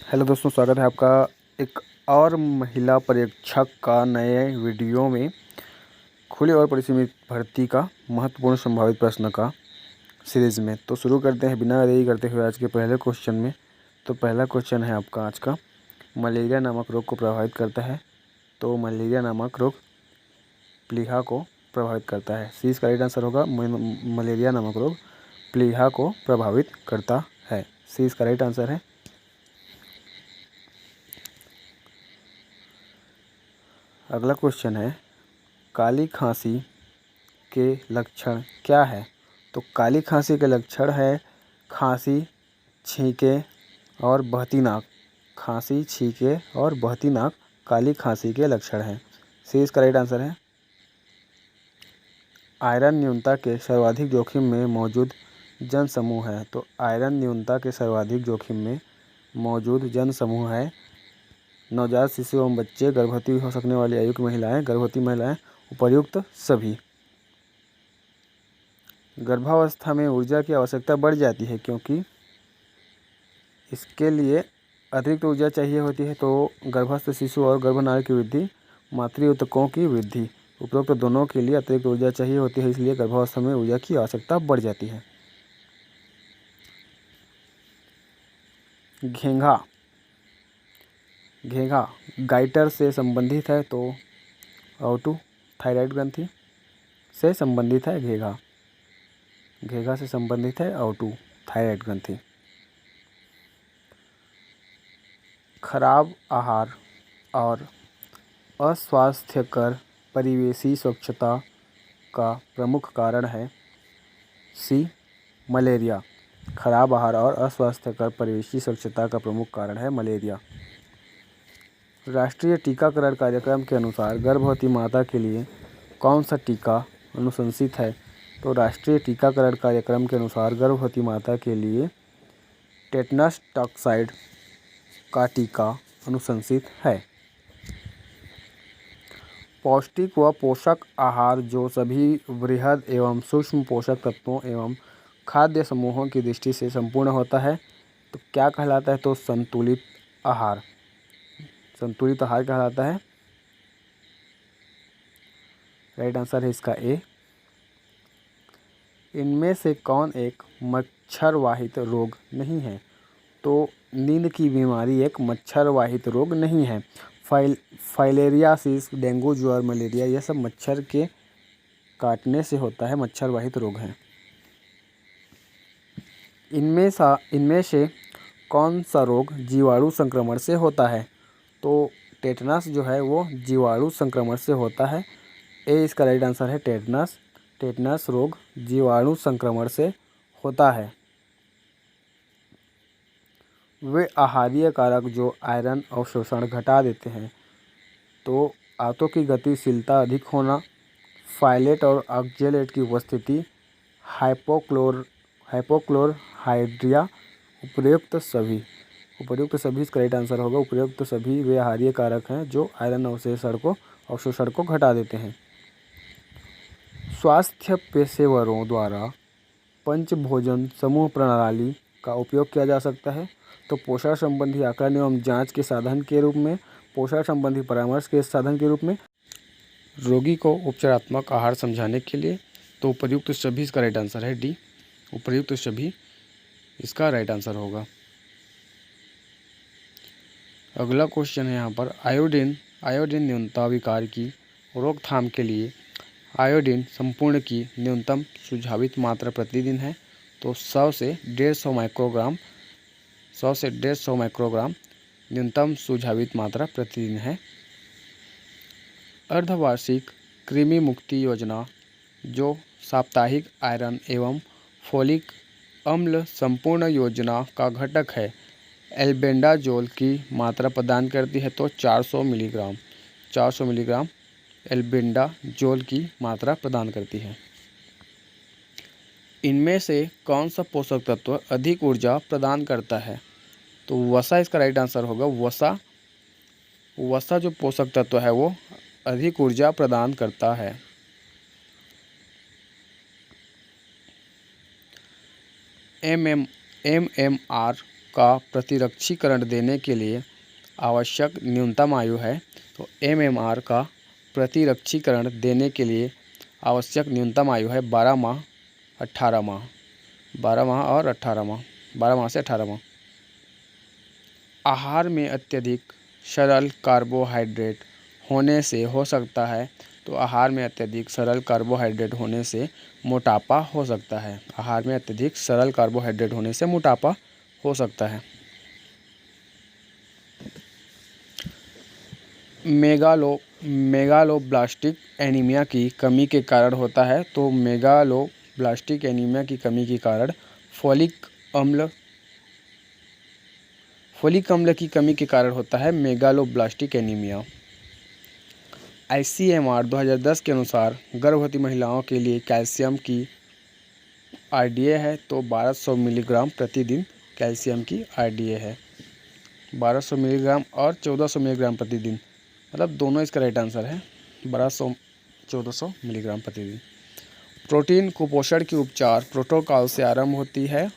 Hello दोस्तों, स्वागत है आपका एक और महिला परीक्षक का नए वीडियो में। खुली और परिसीमित भर्ती का महत्वपूर्ण संभावित प्रश्न का सीरीज़ में। तो शुरू करते हैं बिना देरी करते हुए आज के पहले क्वेश्चन में। तो पहला क्वेश्चन है आपका आज का, मलेरिया नामक रोग को प्रभावित करता है। तो मलेरिया नामक रोग प्लीहा को प्रभावित करता है। सी इसका राइट आंसर होगा। मलेरिया नामक रोग प्लीहा को प्रभावित करता है। सी इसका राइट आंसर है। अगला क्वेश्चन है, काली खांसी के लक्षण क्या है। तो काली खांसी के लक्षण है खांसी, छींके और बहती नाक। खांसी, छींके और बहती नाक काली खांसी के लक्षण हैं। सी इसका राइट आंसर है। आयरन न्यूनता के सर्वाधिक जोखिम में मौजूद जनसमूह है। तो आयरन न्यूनता के सर्वाधिक जोखिम में मौजूद जनसमूह है नवजात शिशु एवं बच्चे, गर्भवती हो सकने वाली आयु की महिलाएं, गर्भवती महिलाएं, उपर्युक्त सभी। गर्भावस्था में ऊर्जा की आवश्यकता बढ़ जाती है क्योंकि इसके लिए अतिरिक्त ऊर्जा चाहिए होती है। तो गर्भस्थ शिशु और गर्भनाल की वृद्धि, मातृ की वृद्धि, उपरोक्त दोनों के लिए अतिरिक्त ऊर्जा चाहिए होती है, इसलिए गर्भावस्था में ऊर्जा की आवश्यकता बढ़ जाती है। घेंघा घेंघा गाइटर से संबंधित है। तो O2 थायराइड ग्रंथि से संबंधित है घेंघा। घेंघा से संबंधित है O2 थायराइड ग्रंथि। खराब आहार और अस्वास्थ्यकर परिवेशी स्वच्छता का प्रमुख कारण है। सी मलेरिया। खराब आहार और अस्वास्थ्यकर परिवेशी स्वच्छता का प्रमुख कारण है मलेरिया। राष्ट्रीय टीकाकरण कार्यक्रम के अनुसार गर्भवती माता के लिए कौन सा टीका अनुशंसित है। तो राष्ट्रीय टीकाकरण कार्यक्रम के अनुसार गर्भवती माता के लिए टेटनस टॉक्साइड का टीका अनुशंसित है। पौष्टिक व पोषक आहार जो सभी वृहद एवं सूक्ष्म पोषक तत्वों एवं खाद्य समूहों की दृष्टि से संपूर्ण होता है तो क्या कहलाता है। तो संतुलित आहार। संतुलित आहार कहलाता है। राइट आंसर है इसका ए। इनमें से कौन एक मच्छर वाहित रोग नहीं है। तो नींद की बीमारी एक मच्छर वाहित रोग नहीं है। फाइलेरियासिस, डेंगू, ज्वर, मलेरिया यह सब मच्छर के काटने से होता है, मच्छर वाहित रोग हैं। इनमें से कौन सा रोग जीवाणु संक्रमण से होता है। तो टेटनस जो है वो जीवाणु संक्रमण से होता है। ए इसका राइट आंसर है टेटनस। टेटनस रोग जीवाणु संक्रमण से होता है। वे आहारीय कारक जो आयरन अवशोषण घटा देते हैं। तो आंतों की गतिशीलता अधिक होना, फाइलेट और ऑक्जेलेट की उपस्थिति, हाइपोक्लोरहाइड्रिया, उपर्युक्त सभी। उपर्युक्त सभी इसका राइट आंसर होगा। उपर्युक्त सभी वे आहारीय कारक हैं जो आयरन अवशोषण को घटा देते हैं। स्वास्थ्य पेशेवरों द्वारा पंचभोजन समूह प्रणाली का उपयोग किया जा सकता है। तो पोषण संबंधी आकलन एवं जांच के साधन के रूप में, पोषण संबंधी परामर्श के साधन के रूप में, रोगी को उपचारात्मक आहार समझाने के लिए। तो उपर्युक्त सभी इसका राइट आंसर है डी। उपर्युक्त सभी इसका राइट आंसर होगा। अगला क्वेश्चन है यहाँ पर, आयोडीन न्यूनता विकार की रोकथाम के लिए आयोडीन संपूर्ण की न्यूनतम सुझावित मात्रा प्रतिदिन है। तो 100 से 150 माइक्रोग्राम, 100 से 150 माइक्रोग्राम न्यूनतम सुझावित मात्रा प्रतिदिन है। अर्धवार्षिक कृमि मुक्ति योजना जो साप्ताहिक आयरन एवं फोलिक अम्ल संपूर्ण योजना का घटक है, एल्बेंडाजोल की मात्रा प्रदान करती है। तो 400 मिलीग्राम एल्बेंडाजोल की मात्रा प्रदान करती है। इनमें से कौन सा पोषक तत्व अधिक ऊर्जा प्रदान करता है। तो वसा इसका राइट आंसर होगा। वसा जो पोषक तत्व है वो अधिक ऊर्जा प्रदान करता है। MMR का प्रतिरक्षीकरण देने के लिए आवश्यक न्यूनतम आयु है। तो MMR का प्रतिरक्षीकरण देने के लिए आवश्यक न्यूनतम आयु है 12 माह 18 माह, 12 माह और 18 माह, 12 माह से 18 माह। आहार में अत्यधिक सरल कार्बोहाइड्रेट होने से हो सकता है। तो आहार में अत्यधिक सरल कार्बोहाइड्रेट होने से मोटापा हो सकता है। आहार में अत्यधिक सरल कार्बोहाइड्रेट होने से मोटापा हो सकता है। मेगालोब्लास्टिक एनीमिया की कमी के कारण होता है। तो मेगालोब्लास्टिक एनीमिया की कमी के कारण फोलिक अम्ल की कमी के कारण होता है मेगालोब्लास्टिक एनीमिया। ICMR 2010 के अनुसार गर्भवती महिलाओं के लिए कैल्शियम की RDA है। तो 1200 मिलीग्राम प्रतिदिन कैल्शियम की RDA है, 1200 मिलीग्राम और 1400 मिलीग्राम प्रतिदिन, मतलब दोनों इसका राइट आंसर है, 1200 1400 मिलीग्राम प्रतिदिन। प्रोटीन कुपोषण की उपचार प्रोटोकॉल से आरंभ होती है।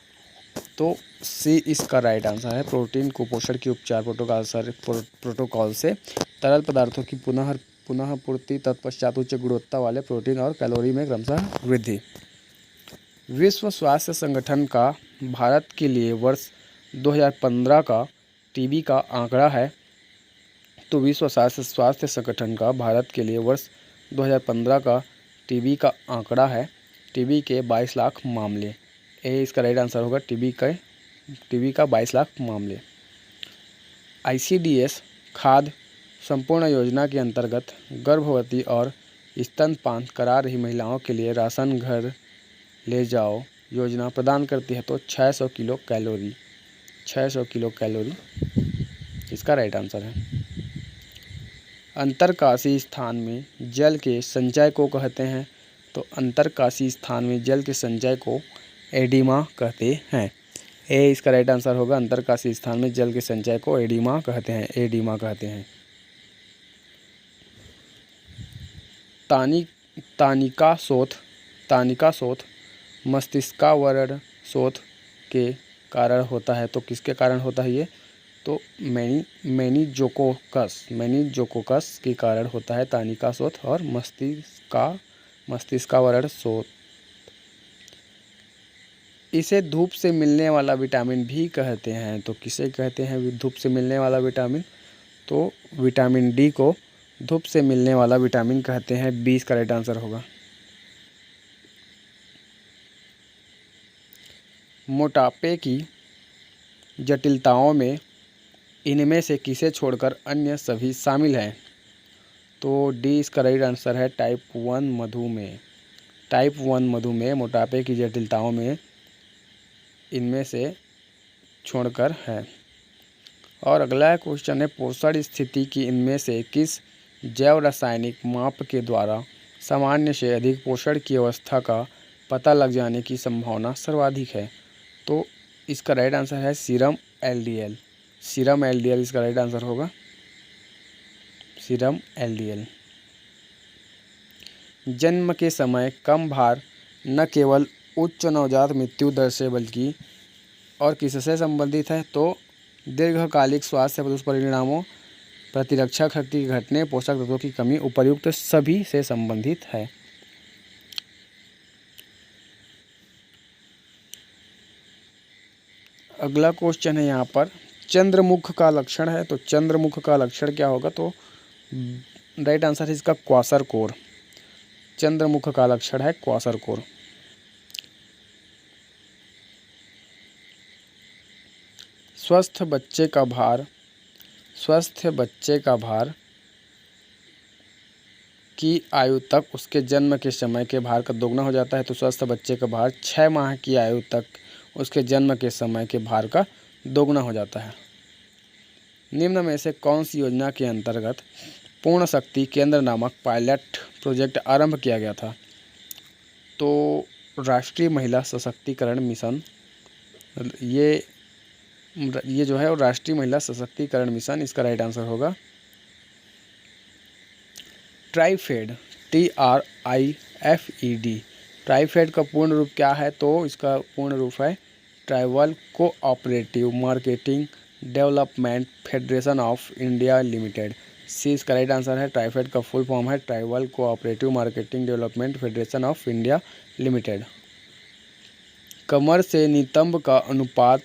तो C इसका राइट आंसर है। प्रोटीन कुपोषण की उपचार प्रोटोकॉल से तरल पदार्थों की पुनः पूर्ति, तत्पश्चात उच्च गुणवत्ता वाले प्रोटीन और कैलोरी में क्रमशः वृद्धि। विश्व स्वास्थ्य संगठन का भारत के लिए वर्ष 2015 का टीबी का आंकड़ा है। तो विश्व स्वास्थ्य संगठन का भारत के लिए वर्ष 2015 का टीबी का आंकड़ा है। टीबी के 22 लाख मामले, ए इसका राइट आंसर होगा। टीबी का 22 लाख मामले। ICDS खाद्य संपूर्ण योजना के अंतर्गत गर्भवती और स्तनपान करा रही महिलाओं के लिए राशन घर ले जाओ योजना प्रदान करती है। तो 600 किलो कैलोरी, 600 किलो कैलोरी इसका राइट आंसर है। अंतरकाशी स्थान में जल के संचय को कहते हैं। तो अंतरकाशी स्थान में जल के संचय को एडिमा कहते हैं। ए इसका राइट आंसर होगा। अंतरकाशी स्थान में जल के संचय को एडिमा कहते हैं, एडिमा कहते हैं। तानिका शोथ मस्तिष्कावरण शोथ के कारण होता है। तो किसके कारण होता है ये? तो मेनिंजोकोकस के कारण होता है तानिका शोथ और मस्तिष्कावरण शोथ। इसे धूप से मिलने वाला विटामिन भी कहते हैं। तो किसे कहते हैं धूप से मिलने वाला विटामिन? तो विटामिन डी को धूप से मिलने वाला विटामिन कहते हैं। बी इसका राइट आंसर होगा। मोटापे की जटिलताओं में इनमें से किसे छोड़कर अन्य सभी शामिल हैं? तो डी इसका राइट आंसर है। टाइप 1 मधुमेह, टाइप 1 मधुमेह मोटापे की जटिलताओं में इनमें से छोड़कर है। और अगला क्वेश्चन है, पोषण स्थिति की इनमें से किस जैव रासायनिक माप के द्वारा सामान्य से अधिक पोषण की अवस्था का पता लग जाने की संभावना सर्वाधिक है? तो इसका राइट आंसर है सीरम LDL, सीरम LDL इसका राइट आंसर होगा, सीरम LDL। जन्म के समय कम भार न केवल उच्च नवजात मृत्यु दर से बल्कि और किससे संबंधित है? तो दीर्घकालिक स्वास्थ्य दुष्परिणामों, प्रतिरक्षा शक्ति घटने, पोषक तत्वों की कमी, उपर्युक्त सभी से संबंधित है। अगला क्वेश्चन है यहाँ पर, चंद्रमुख का लक्षण है। तो चंद्रमुख का लक्षण क्या होगा? तो राइट आंसर है इसका क्वासरकोर। चंद्रमुख का लक्षण है क्वासरकोर। स्वस्थ बच्चे का भार की आयु तक उसके जन्म के समय के भार का दोगुना हो जाता है। तो स्वस्थ बच्चे का भार 6 माह की आयु तक उसके जन्म के समय के भार का दोगुना हो जाता है। निम्न में से कौन सी योजना के अंतर्गत पूर्ण शक्ति केंद्र नामक पायलट प्रोजेक्ट आरंभ किया गया था? तो राष्ट्रीय महिला सशक्तिकरण मिशन, ये जो है वो राष्ट्रीय महिला सशक्तिकरण मिशन, इसका राइट आंसर होगा ट्राइफेड, TRIFED। ट्राइफेड का पूर्ण रूप क्या है? तो इसका पूर्ण रूप है tribal cooperative marketing development federation of India limited. C इसका राइट आंसर है। ट्राइफेड का फुल फॉर्म है tribal cooperative marketing development federation of India limited. कमर से नितंब का अनुपात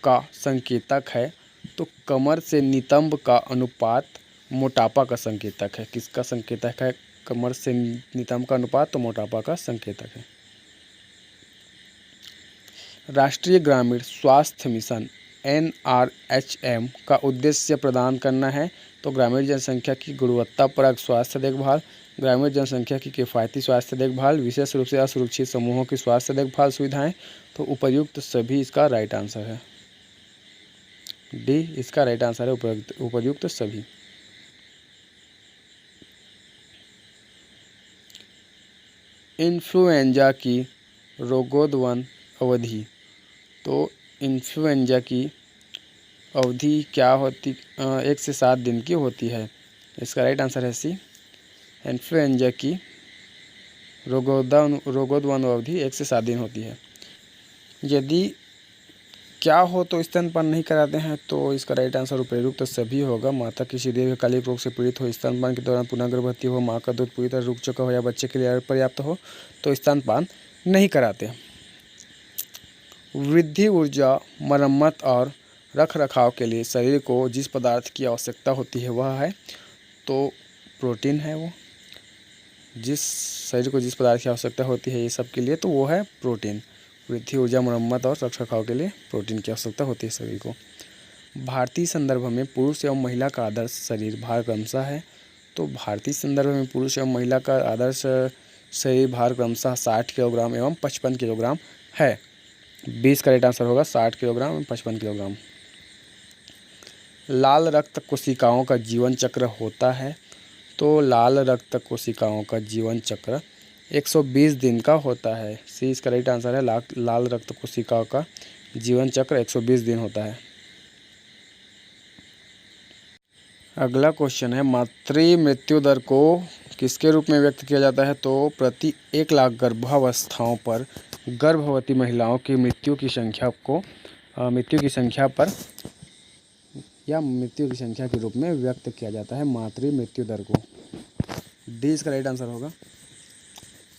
का संकेतक है। तो कमर से नितंब का अनुपात मोटापा का संकेतक है। किसका संकेतक है? कमर से नितंब का अनुपात तो मोटापा का संकेतक है। राष्ट्रीय ग्रामीण स्वास्थ्य मिशन NRHM का उद्देश्य प्रदान करना है। तो ग्रामीण जनसंख्या की गुणवत्तापरक स्वास्थ्य देखभाल, ग्रामीण जनसंख्या की किफ़ायती स्वास्थ्य देखभाल, विशेष रूप से असुरक्षित समूहों की स्वास्थ्य देखभाल सुविधाएं। तो उपयुक्त सभी इसका राइट आंसर है। डी इसका राइट आंसर है उपयुक्त सभी। इन्फ्लुएंजा की रोगोद्वहन अवधि। तो इन्फ्लुएंजा की अवधि क्या होती? 1 से 7 दिन की होती है। इसका राइट आंसर है सी। इन्फ्लुएंजा की रोगोद्वहन अवधि 1 से 7 दिन होती है। यदि क्या हो तो स्तनपान नहीं कराते हैं तो इसका राइट आंसर उपयुक्त सभी होगा। माता किसी दीर्घकालिक रोग से पीड़ित हो, स्तनपान के दौरान पुनः गर्भवती हो, माँ का दूध पूरी तरह रुक चुका हो या बच्चे के लिए अपर्याप्त हो तो स्तनपान नहीं कराते। वृद्धि, ऊर्जा, मरम्मत और रख रखाव के लिए शरीर को जिस पदार्थ की आवश्यकता होती है वह है तो प्रोटीन है। वो जिस शरीर को जिस पदार्थ की आवश्यकता होती है ये सब के लिए तो वो है प्रोटीन। वृद्धि, ऊर्जा, मरम्मत और रख रखाव के लिए प्रोटीन की आवश्यकता होती है शरीर को। भारतीय संदर्भ में पुरुष एवं महिला का आदर्श शरीर भार क्रमशः है। तो भारतीय संदर्भ में पुरुष एवं महिला का आदर्श शरीर भार क्रमशः 60 किलोग्राम एवं 55 किलोग्राम है। 20 का राइट आंसर होगा 60 किलोग्राम एवं 55 किलोग्राम। लाल रक्त कोशिकाओं का जीवन चक्र होता है। तो लाल रक्त कोशिकाओं का जीवन चक्र 120 दिन का होता है। सी इसका राइट आंसर है। लाल रक्त कोशिकाओं का जीवन चक्र 120 दिन होता है। अगला क्वेश्चन है मातृ मृत्यु दर को किसके रूप में व्यक्त किया जाता है? तो प्रति 1 लाख गर्भावस्थाओं पर गर्भवती महिलाओं की मृत्यु की संख्या के रूप में व्यक्त किया जाता है मातृ मृत्यु दर को। डी इसका राइट आंसर होगा।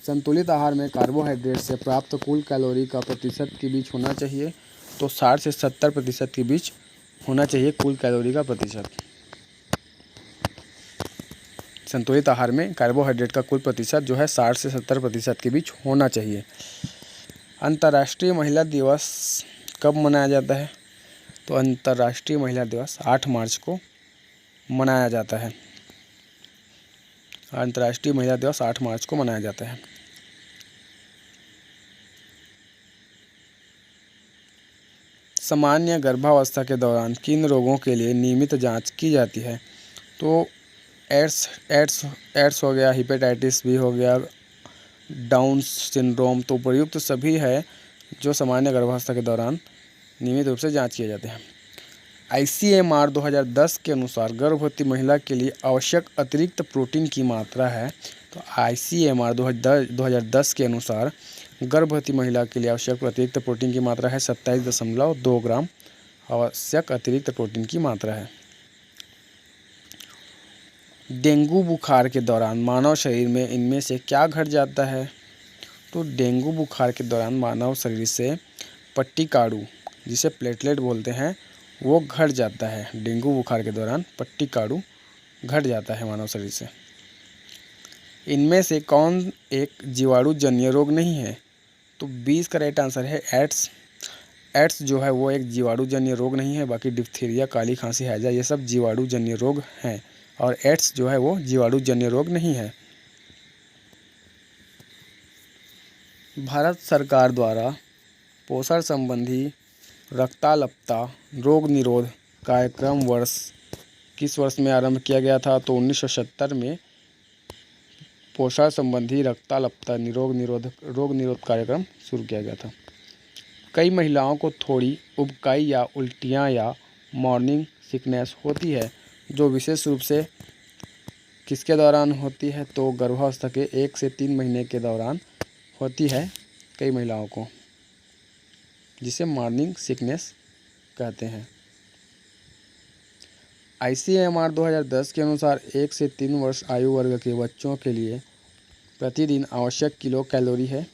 संतुलित आहार में कार्बोहाइड्रेट से प्राप्त कुल कैलोरी का प्रतिशत के बीच होना चाहिए। तो 60 से 70% के बीच होना चाहिए कुल कैलोरी का प्रतिशत। संतुलित आहार में कार्बोहाइड्रेट का कुल प्रतिशत जो है 60 से 70% के बीच होना चाहिए। अंतर्राष्ट्रीय महिला दिवस कब मनाया जाता है? तो अंतर्राष्ट्रीय महिला दिवस 8 मार्च को मनाया जाता है। अंतर्राष्ट्रीय महिला दिवस 8 मार्च को मनाया जाता है। सामान्य गर्भावस्था के दौरान किन रोगों के लिए नियमित जांच की जाती है? तो एड्स हो गया, हेपेटाइटिस बी हो गया, डाउन सिंड्रोम। तो उपयुक्त सभी है जो सामान्य गर्भावस्था के दौरान नियमित रूप से जांच किए जाते हैं। ICMR 2010 के अनुसार गर्भवती महिला के लिए आवश्यक अतिरिक्त प्रोटीन की मात्रा है। तो ICMR 2010 के अनुसार गर्भवती महिला के लिए आवश्यक अतिरिक्त प्रोटीन की मात्रा है 27.2 ग्राम आवश्यक अतिरिक्त प्रोटीन की मात्रा है। डेंगू बुखार के दौरान मानव शरीर में इनमें से क्या घट जाता है? तो डेंगू बुखार के दौरान मानव शरीर से पट्टिकाडू, जिसे प्लेटलेट बोलते हैं, वो घट जाता है। डेंगू बुखार के दौरान पट्टिकाडू घट जाता है मानव शरीर से। इनमें से कौन एक जीवाणु जन्य रोग नहीं है? तो 20 का राइट आंसर है एड्स। एड्स जो है वो एक जीवाणु जन्य रोग नहीं है। बाकी डिप्थीरिया, काली खांसी, हैजा ये सब जीवाणु जन्य रोग हैं और एड्स जो है वो जीवाणु जन्य रोग नहीं है। भारत सरकार द्वारा पोषण संबंधी रक्ताल्पता रोग निरोध कार्यक्रम किस वर्ष में आरंभ किया गया था? तो 1970 में पोषण संबंधी रक्ताल्पता रोग निरोध कार्यक्रम शुरू किया गया था। कई महिलाओं को थोड़ी उबकाई या उल्टियाँ या मॉर्निंग सिकनेस होती है जो विशेष रूप से किसके दौरान होती है? तो गर्भावस्था के 1 से 3 महीने के दौरान होती है कई महिलाओं को। जिसे मॉर्निंग सिकनेस कहते हैं। ICMR 2010 के अनुसार 1 से 3 वर्ष आयु वर्ग के बच्चों के लिए प्रतिदिन आवश्यक किलो कैलोरी है।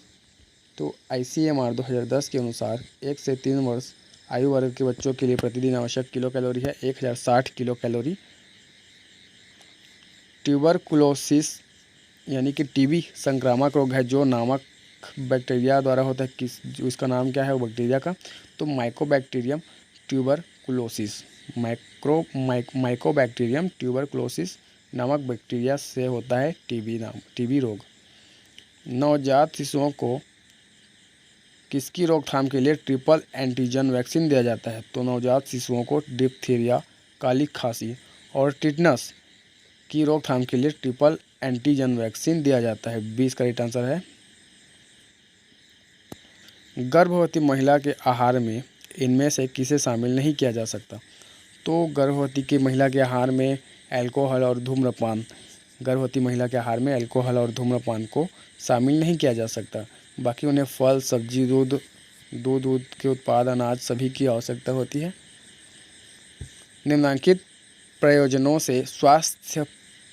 तो ICMR 2010 के अनुसार 1 से 3 वर्ष आयु वर्ग के बच्चों के लिए प्रतिदिन आवश्यक किलो कैलोरी है 1060 किलो कैलोरी। ट्यूबरकुलोसिस यानी कि टीबी संक्रामक रोग है जो नामक बैक्टीरिया द्वारा होता है। इसका नाम क्या है वो बैक्टीरिया का? तो माइकोबैक्टीरियम ट्यूबरकुलोसिस, माइकोबैक्टीरियम ट्यूबरकुलोसिस नामक बैक्टीरिया से होता है टीबी रोग। नवजात शिशुओं को किसकी रोकथाम के लिए ट्रिपल एंटीजन वैक्सीन दिया जाता है? तो नवजात शिशुओं को डिप्थीरिया, काली खांसी और टिटनस की रोकथाम के लिए ट्रिपल एंटीजन वैक्सीन दिया जाता है। 20 का राइट आंसर है। गर्भवती महिला के आहार में इनमें से किसे शामिल नहीं किया जा सकता? तो गर्भवती की महिला के आहार में गर्भवती महिला के आहार में अल्कोहल और धूम्रपान को शामिल नहीं किया जा सकता। बाकी उन्हें फल, सब्जी, दूध के उत्पाद, अनाज सभी की आवश्यकता होती है। निम्नलिखित प्रयोजनों से स्वास्थ्य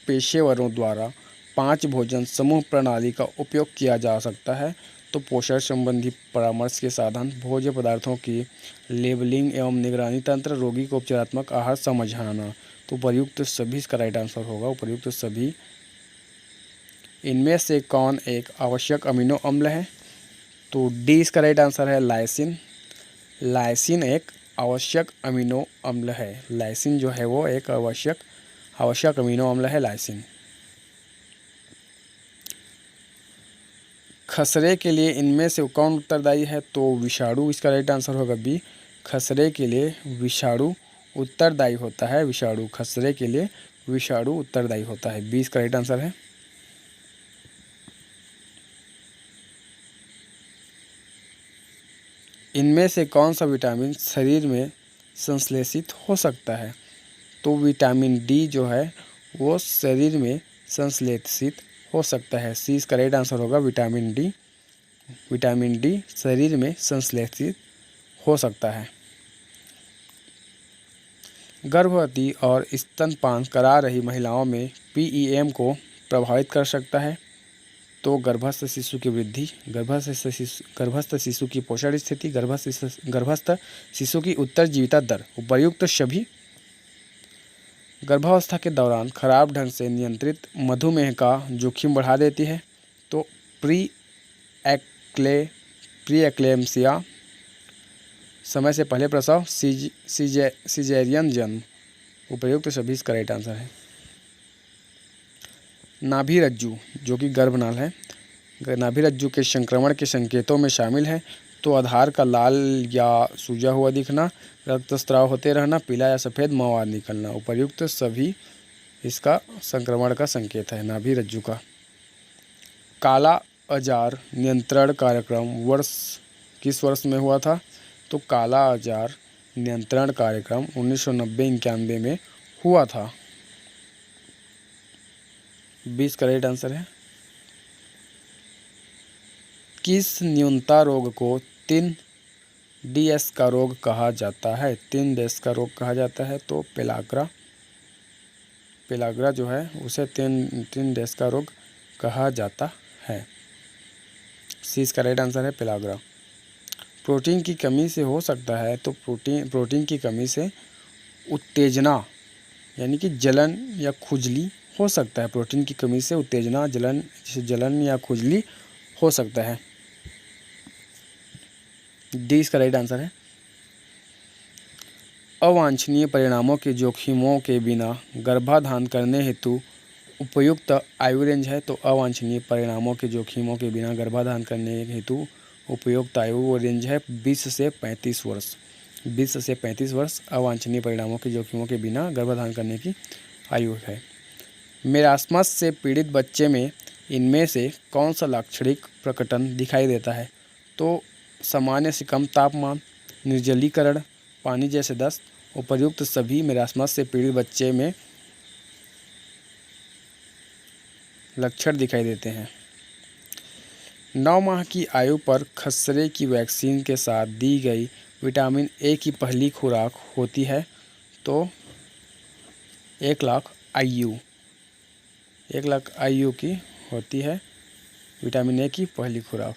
पेशेवरों द्वारा 5 भोजन समूह प्रणाली का उपयोग किया जा सकता है। तो पोषण संबंधी परामर्श के साधन, भोज्य पदार्थों की लेबलिंग एवं निगरानी तंत्र, रोगी को उपचारात्मक आहार समझाना। तो उपर्युक्त सभी इसका राइट आंसर होगा, उपर्युक्त सभी। इनमें से कौन एक आवश्यक अमीनो अम्ल है? तो डी इसका राइट आंसर है, लाइसिन। लाइसिन एक आवश्यक अमीनो अम्ल है। लाइसिन जो है वो एक आवश्यक अमीनो अम्ल है, लाइसिन। खसरे के लिए इनमें से कौन उत्तरदायी है? तो विषाणु इसका राइट आंसर होगा, बी। खसरे के लिए विषाणु उत्तरदायी होता है। विषाणु, खसरे के लिए विषाणु उत्तरदायी होता है। 20 का राइट आंसर है। इनमें से कौन सा विटामिन शरीर में संश्लेषित हो सकता है? तो विटामिन डी जो है वो शरीर में संश्लेषित हो सकता है। सी इसका राइट आंसर होगा, विटामिन डी। विटामिन डी शरीर में संश्लेषित हो सकता है। गर्भवती और स्तनपान करा रही महिलाओं में PEM को प्रभावित कर सकता है। तो गर्भस्थ शिशु की वृद्धि, गर्भस्थ शिशु की पोषण स्थिति, गर्भस्थ शिशु की उत्तरजीविता दर। उपर्युक्त सभी। गर्भावस्था के दौरान खराब ढंग से नियंत्रित मधुमेह का जोखिम बढ़ा देती है। तो प्री एक्लेम्सिया, समय से पहले प्रसव, सिजेरियन जन्म। उपर्युक्त सभी इसका राइट आंसर है। नाभि रज्जु जो कि गर्भनाल है, नाभि रज्जु के संक्रमण के संकेतों में शामिल है। तो आधार का लाल या सूजा हुआ दिखना, रक्तस्राव होते रहना, पीला या सफ़ेद मवाद निकलना। उपर्युक्त सभी इसका संक्रमण का संकेत है, नाभि रज्जु का। काला अजार नियंत्रण कार्यक्रम किस वर्ष में हुआ था? तो काला अजार नियंत्रण कार्यक्रम 1990-91 में हुआ था। 20 का राइट आंसर है। किस न्यूनता रोग को 3 DS का रोग कहा जाता है? 3 DS का रोग कहा जाता है। तो पेलाग्रा जो है उसे 3 DS का रोग कहा जाता है। सी इसका राइट आंसर है, पेलाग्रा। प्रोटीन की कमी से हो सकता है। तो प्रोटीन की कमी से उत्तेजना यानी कि जलन या खुजली हो सकता है। प्रोटीन की कमी से उत्तेजना, जलन या खुजली हो सकता है। डी इसका राइट आंसर है। अवांछनीय परिणामों के जोखिमों के बिना गर्भाधान करने हेतु उपयुक्त आयु रेंज है। तो अवांछनीय परिणामों के जोखिमों के बिना गर्भाधान करने हेतु उपयुक्त आयु रेंज है 20 से 35 वर्ष। 20 से 35 वर्ष अवांछनीय परिणामों के जोखिमों के बिना गर्भाधान करने की आयु है। मेरास्मस से पीड़ित बच्चे में इनमें से कौन सा लाक्षणिक प्रकटन दिखाई देता है? तो सामान्य से कम तापमान, निर्जलीकरण, पानी जैसे दस्त। उपर्युक्त सभी मेरास्मस से पीड़ित बच्चे में लक्षण दिखाई देते हैं। 9 माह की आयु पर खसरे की वैक्सीन के साथ दी गई विटामिन ए की पहली खुराक होती है तो 1 लाख IU, 1 लाख IU की होती है विटामिन ए की पहली खुराक।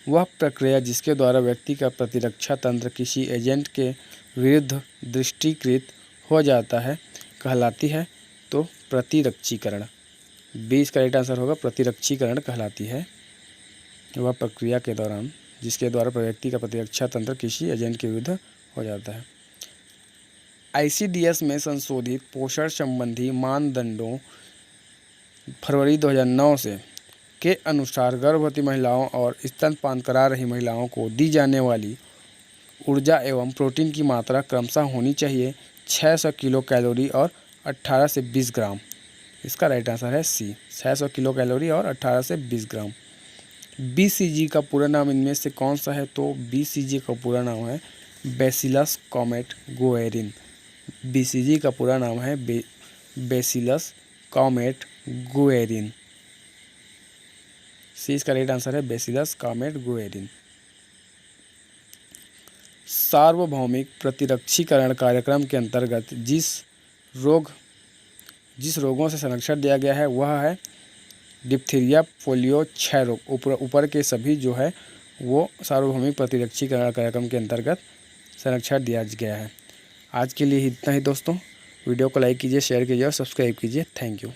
वह प्रक्रिया जिसके द्वारा व्यक्ति का प्रतिरक्षा तंत्र किसी एजेंट के विरुद्ध दृष्टिकृत हो जाता है कहलाती है तो प्रतिरक्षीकरण। 20 का राइट आंसर होगा प्रतिरक्षीकरण कहलाती है वह प्रक्रिया के दौरान जिसके द्वारा व्यक्ति का प्रतिरक्षा तंत्र किसी एजेंट के विरुद्ध हो जाता है। ICDS में संशोधित पोषण संबंधी मानदंडों फरवरी 2009 से के अनुसार गर्भवती महिलाओं और स्तनपान करा रही महिलाओं को दी जाने वाली ऊर्जा एवं प्रोटीन की मात्रा क्रमशः होनी चाहिए 600 किलो कैलोरी और 18 से 20 ग्राम। इसका राइट आंसर है सी, 600 किलो कैलोरी और 18 से 20 ग्राम। BCG का पूरा नाम इनमें से कौन सा है तो BCG का पूरा नाम है बैसिलस कॉमेट गुएरिन। BCG का पूरा नाम है बैसिलस कॉमेट गुएरिन। सी इसका राइट आंसर है बैसिलस कॉमेट गुएरिन। सार्वभौमिक प्रतिरक्षीकरण कार्यक्रम के अंतर्गत जिस रोगों से संरक्षण दिया गया है वह है डिप्थीरिया, पोलियो, क्षय रोग। ऊपर के सभी जो है वो सार्वभौमिक प्रतिरक्षीकरण कार्यक्रम के अंतर्गत संरक्षण दिया गया है। आज के लिए इतना ही दोस्तों। वीडियो को लाइक कीजिए, शेयर कीजिए और सब्सक्राइब कीजिए। Thank you.